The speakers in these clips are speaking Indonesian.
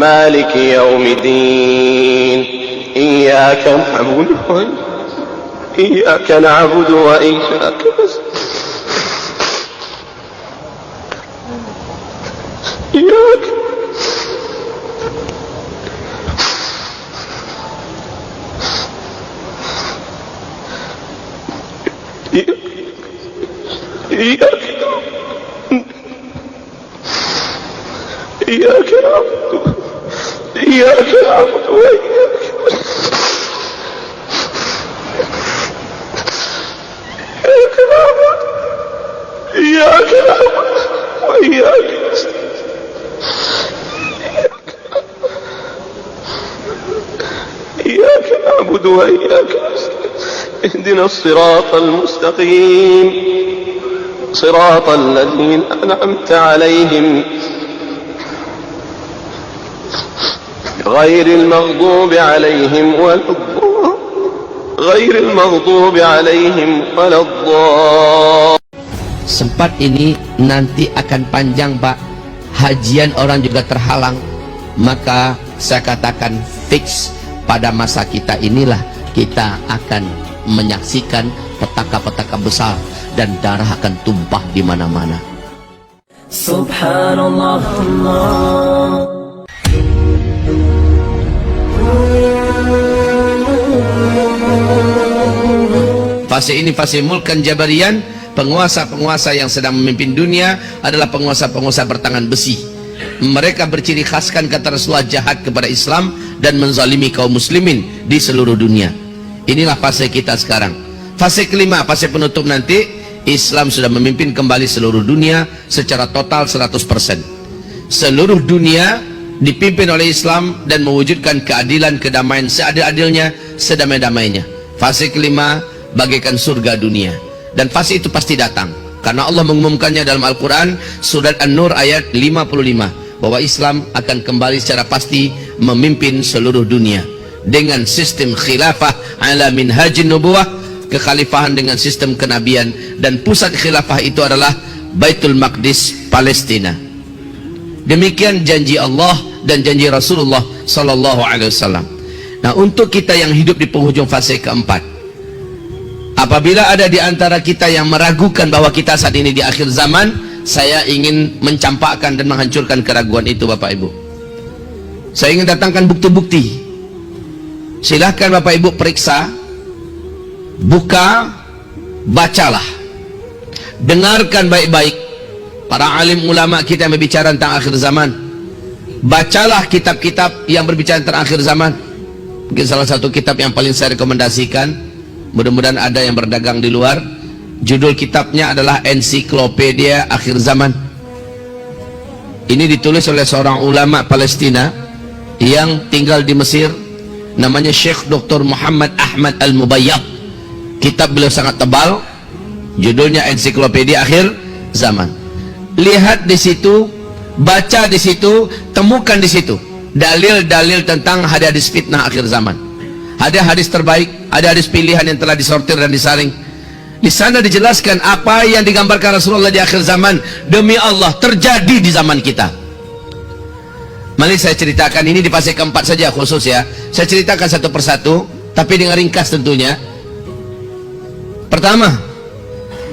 مالك يوم الدين إياك نعبد وإياك إياك إياك نعبد وإياك إياك نعبد وإياك إياك نعبد وإياك اهدنا الصراط المستقيم صراط الذين أنعمت عليهم غير المغضوب عليهم ولا الضالين. Sempat ini nanti akan panjang Pak, hajian orang juga terhalang, maka saya katakan fix pada masa kita inilah kita akan menyaksikan petaka-petaka besar dan darah akan tumpah di mana-mana. Subhanallah. Fase ini fase mulkan jabarian. Penguasa-penguasa yang sedang memimpin dunia adalah penguasa-penguasa bertangan besi. Mereka berciri khaskan, kata Rasulullah, jahat kepada Islam dan menzalimi kaum muslimin di seluruh dunia. Inilah fase kita sekarang. Fase kelima, fase penutup nanti, Islam sudah memimpin kembali seluruh dunia secara total 100%. Seluruh dunia dipimpin oleh Islam dan mewujudkan keadilan, kedamaian seadil-adilnya, sedamai-damainya. Fase kelima bagaikan surga dunia. Dan fase itu pasti datang karena Allah mengumumkannya dalam Al-Quran surat An-Nur ayat 55 bahwa Islam akan kembali secara pasti memimpin seluruh dunia dengan sistem khilafah ala minhajin nubuwah, kekhalifahan dengan sistem kenabian, dan pusat khilafah itu adalah Baitul Maqdis, Palestina. Demikian janji Allah dan janji Rasulullah sallallahu alaihi wasallam. Nah, untuk kita yang hidup di penghujung fase keempat, apabila ada di antara kita yang meragukan bahwa kita saat ini di akhir zaman, saya ingin mencampakkan dan menghancurkan keraguan itu, Bapak Ibu. Saya ingin datangkan bukti-bukti. Silahkan Bapak Ibu periksa, buka, bacalah, dengarkan baik-baik para alim ulama kita yang berbicara tentang akhir zaman. Bacalah kitab-kitab yang berbicara tentang akhir zaman. Mungkin salah satu kitab yang paling saya rekomendasikan, mudah-mudahan ada yang berdagang di luar, judul kitabnya adalah Ensiklopedia Akhir Zaman. Ini ditulis oleh seorang ulama Palestina yang tinggal di Mesir, namanya Syekh Dr. Muhammad Ahmad Al-Mubayyad. Kitab beliau sangat tebal, judulnya Ensiklopedia Akhir Zaman. Lihat di situ, baca di situ, temukan di situ dalil-dalil tentang hadis fitnah akhir zaman. Ada hadis terbaik, ada hadis pilihan yang telah disortir dan disaring. Di sana dijelaskan apa yang digambarkan Rasulullah di akhir zaman, demi Allah terjadi di zaman kita. Mari saya ceritakan ini di fase keempat saja khusus ya. Saya ceritakan satu persatu, tapi dengan ringkas tentunya. Pertama,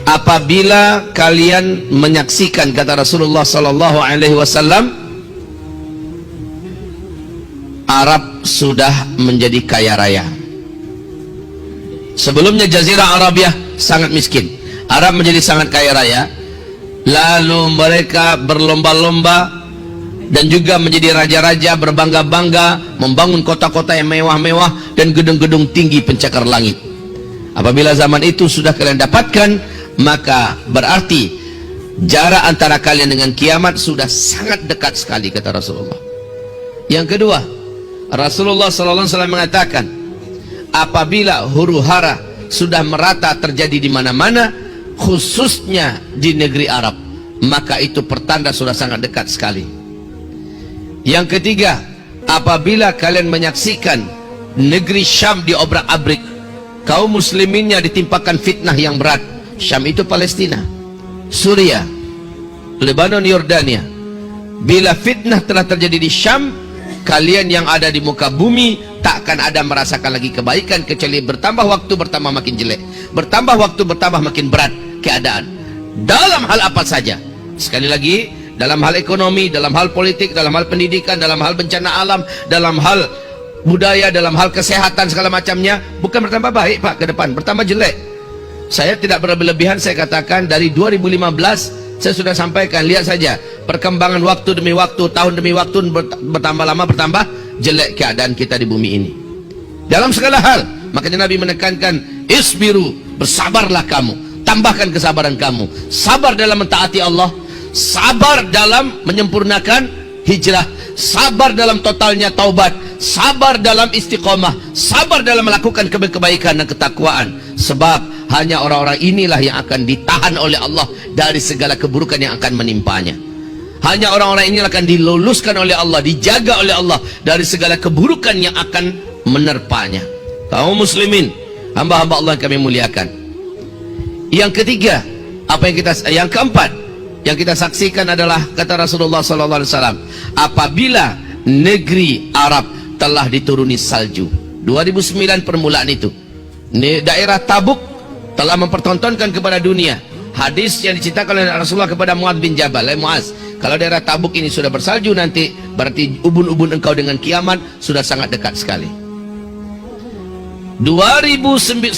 apabila kalian menyaksikan, kata Rasulullah sallallahu alaihi wasallam, Arab sudah menjadi kaya raya. Sebelumnya Jazirah Arabiah sangat miskin, Arab menjadi sangat kaya raya. Lalu mereka berlomba-lomba dan juga menjadi raja-raja, berbangga-bangga, membangun kota-kota yang mewah-mewah dan gedung-gedung tinggi pencakar langit. Apabila zaman itu sudah kalian dapatkan, maka berarti jarak antara kalian dengan kiamat sudah sangat dekat sekali, kata Rasulullah. Yang kedua, Rasulullah SAW mengatakan, apabila huru-hara sudah merata terjadi di mana-mana, khususnya di negeri Arab, maka itu pertanda sudah sangat dekat sekali. Yang ketiga, apabila kalian menyaksikan negeri Syam diobrak-abrik, kaum musliminnya ditimpakan fitnah yang berat. Syam itu Palestina, Suriah, Lebanon, Yordania. Bila fitnah telah terjadi di Syam, kalian yang ada di muka bumi takkan ada merasakan lagi kebaikan kecuali bertambah waktu bertambah makin jelek, bertambah waktu bertambah makin berat keadaan dalam hal apa saja. Sekali lagi, dalam hal ekonomi, dalam hal politik, dalam hal pendidikan, dalam hal bencana alam, dalam hal budaya, dalam hal kesehatan, segala macamnya bukan bertambah baik Pak ke depan, bertambah jelek. Saya tidak berlebihan, saya katakan dari 2015 saya sudah sampaikan, lihat saja perkembangan waktu demi waktu, tahun demi waktu bertambah lama bertambah jelek keadaan kita di bumi ini dalam segala hal. Makanya Nabi menekankan, isbiru, bersabarlah kamu, tambahkan kesabaran kamu, sabar dalam mentaati Allah, sabar dalam menyempurnakan hijrah, sabar dalam totalnya taubat, sabar dalam istiqomah, sabar dalam melakukan kebaikan dan ketakwaan. Sebab hanya orang-orang inilah yang akan ditahan oleh Allah dari segala keburukan yang akan menimpanya. Hanya orang-orang inilah akan diluluskan oleh Allah, dijaga oleh Allah dari segala keburukan yang akan menerpanya. Kaum muslimin, hamba-hamba Allah yang kami muliakan. Yang ketiga, yang keempat yang kita saksikan adalah kata Rasulullah sallallahu alaihi wasallam, apabila negeri Arab telah dituruni salju. 2009 permulaan itu. Daerah Tabuk telah mempertontonkan kepada dunia hadis yang diceritakan oleh Rasulullah kepada Muaz bin Jabal. Muaz, kalau daerah Tabuk ini sudah bersalju nanti berarti ubun-ubun engkau dengan kiamat sudah sangat dekat sekali. 2011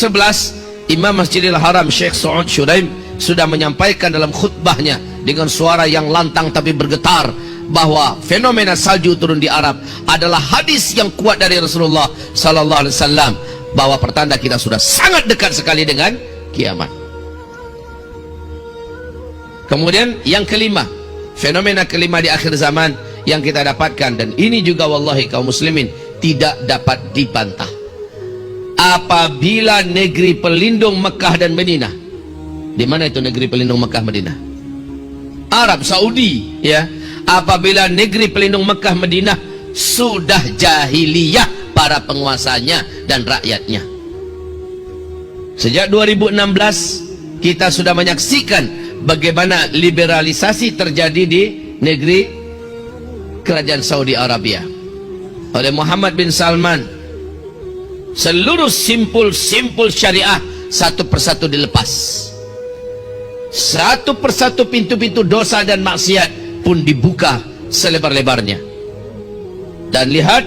Imam Masjidil Haram Syekh Saud Syuraim sudah menyampaikan dalam khutbahnya dengan suara yang lantang tapi bergetar bahwa fenomena salju turun di Arab adalah hadis yang kuat dari Rasulullah sallallahu alaihi wasallam, bahwa pertanda kita sudah sangat dekat sekali dengan kiamat. Kemudian yang kelima, fenomena kelima di akhir zaman yang kita dapatkan, dan ini juga wallahi kaum muslimin tidak dapat dibantah. Apabila negeri pelindung Mekah dan Madinah, di mana itu negeri pelindung Mekah Madinah? Arab Saudi, ya. Apabila negeri pelindung Mekah Madinah sudah jahiliyah para penguasanya dan rakyatnya. Sejak 2016 kita sudah menyaksikan bagaimana liberalisasi terjadi di negeri kerajaan Saudi Arabia oleh Muhammad bin Salman. Seluruh simpul-simpul syariah satu persatu dilepas, satu persatu pintu-pintu dosa dan maksiat pun dibuka selebar-lebarnya. Dan lihat,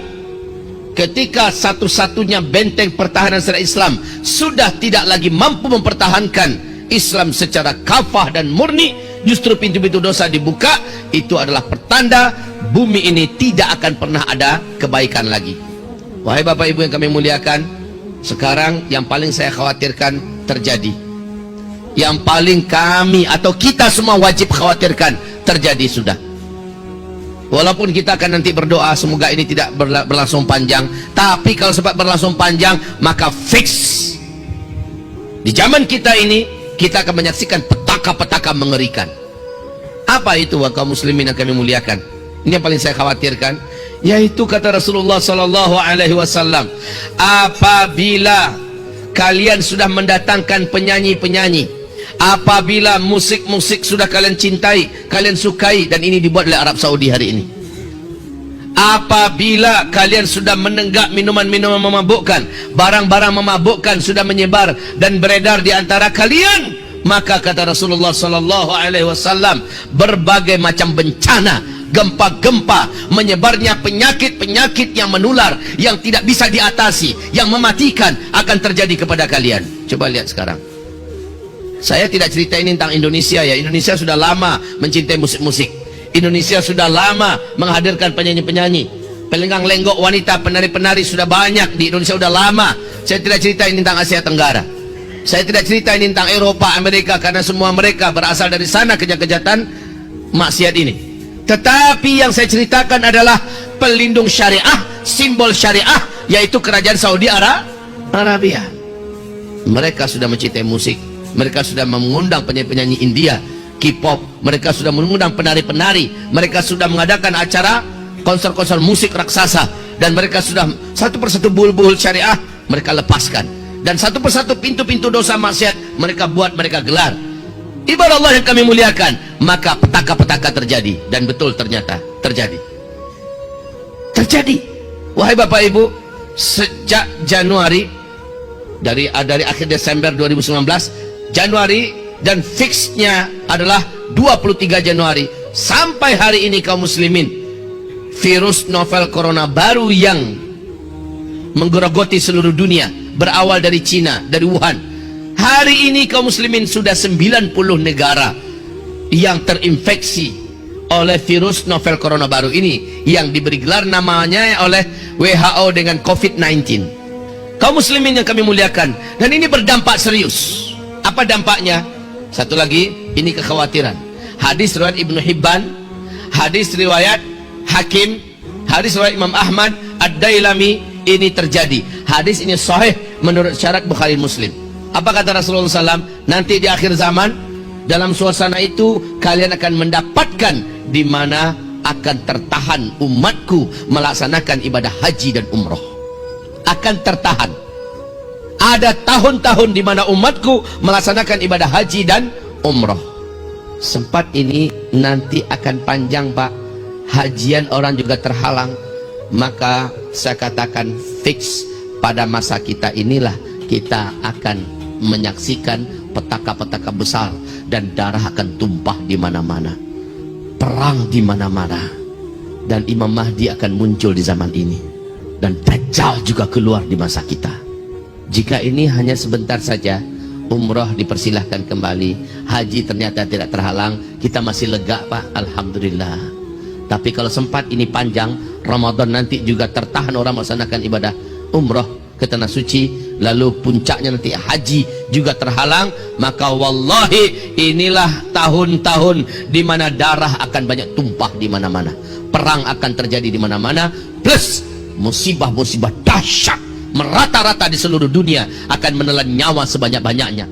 ketika satu-satunya benteng pertahanan secara Islam sudah tidak lagi mampu mempertahankan Islam secara kafah dan murni, justru pintu-pintu dosa dibuka. Itu adalah pertanda bumi ini tidak akan pernah ada kebaikan lagi. Wahai Bapak Ibu yang kami muliakan, sekarang yang paling saya khawatirkan terjadi, yang paling kami atau kita semua wajib khawatirkan terjadi sudah. Walaupun kita akan nanti berdoa semoga ini tidak berlangsung panjang, tapi kalau sempat berlangsung panjang maka fix di zaman kita ini kita akan menyaksikan petaka-petaka mengerikan. Apa itu kaum muslimin yang kami muliakan? Ini yang paling saya khawatirkan, yaitu kata Rasulullah sallallahu alaihi wasallam, apabila kalian sudah mendatangkan penyanyi-penyanyi, apabila musik-musik sudah kalian cintai, kalian sukai, dan ini dibuat oleh Arab Saudi hari ini, apabila kalian sudah menenggak minuman-minuman memabukkan, barang-barang memabukkan sudah menyebar dan beredar di antara kalian, maka kata Rasulullah sallallahu alaihi wasallam, berbagai macam bencana, gempa-gempa, menyebarnya penyakit-penyakit yang menular, yang tidak bisa diatasi, yang mematikan akan terjadi kepada kalian. Coba lihat sekarang. Saya tidak cerita ini tentang Indonesia, ya. Indonesia sudah lama mencintai musik-musik. Indonesia sudah lama menghadirkan penyanyi-penyanyi, pelenggang lenggok wanita, penari-penari sudah banyak di Indonesia, sudah lama. Saya tidak cerita ini tentang Asia Tenggara. Saya tidak cerita ini tentang Eropa, Amerika, karena semua mereka berasal dari sana kejahatan maksiat ini. Tetapi yang saya ceritakan adalah pelindung syariah, simbol syariah, yaitu kerajaan Saudi Arabia. Mereka sudah mencintai musik, mereka sudah mengundang penyanyi-penyanyi India, K-pop, mereka sudah mengundang penari-penari, mereka sudah mengadakan acara konser-konser musik raksasa, dan mereka sudah satu persatu buhul-buhul syariah mereka lepaskan, dan satu persatu pintu-pintu dosa maksiat mereka buat, mereka gelar. Ibadah Allah yang kami muliakan, maka petaka-petaka terjadi, dan betul ternyata terjadi. terjadi. Wahai Bapak Ibu, sejak Januari, dari akhir Desember 2019, Januari, dan fixnya adalah 23 Januari sampai hari ini, kaum muslimin, virus novel corona baru yang menggerogoti seluruh dunia berawal dari Cina, dari Wuhan. Hari ini kaum muslimin sudah 90 negara yang terinfeksi oleh virus novel corona baru ini, yang diberi gelar namanya oleh WHO dengan COVID-19. Kaum muslimin yang kami muliakan, dan ini berdampak serius. Apa dampaknya? Satu lagi, ini kekhawatiran. Hadis riwayat Ibnu Hibban, hadis riwayat Hakim, hadis riwayat Imam Ahmad, Ad-Dailami, ini terjadi. Hadis ini sahih menurut syarat Bukhari Muslim. Apa kata Rasulullah SAW? Nanti di akhir zaman, dalam suasana itu kalian akan mendapatkan di mana akan tertahan umatku melaksanakan ibadah haji dan umroh. Akan tertahan. Ada tahun-tahun di mana umatku melaksanakan ibadah haji dan umroh. Sempat ini nanti akan panjang, Pak. Hajian orang juga terhalang. Maka saya katakan fix pada masa kita inilah kita akan menyaksikan petaka-petaka besar dan darah akan tumpah di mana-mana. Perang di mana-mana. Dan Imam Mahdi akan muncul di zaman ini. Dan Dajjal juga keluar di masa kita. Jika ini hanya sebentar saja, umroh dipersilahkan kembali, haji ternyata tidak terhalang, kita masih lega, Pak, alhamdulillah. Tapi kalau sempat ini panjang, Ramadan nanti juga tertahan orang melaksanakan ibadah umroh ke tanah suci, lalu puncaknya nanti haji juga terhalang, maka wallahi inilah tahun-tahun di mana darah akan banyak tumpah di mana-mana, perang akan terjadi di mana-mana, plus musibah-musibah dahsyat merata-rata di seluruh dunia akan menelan nyawa sebanyak-banyaknya.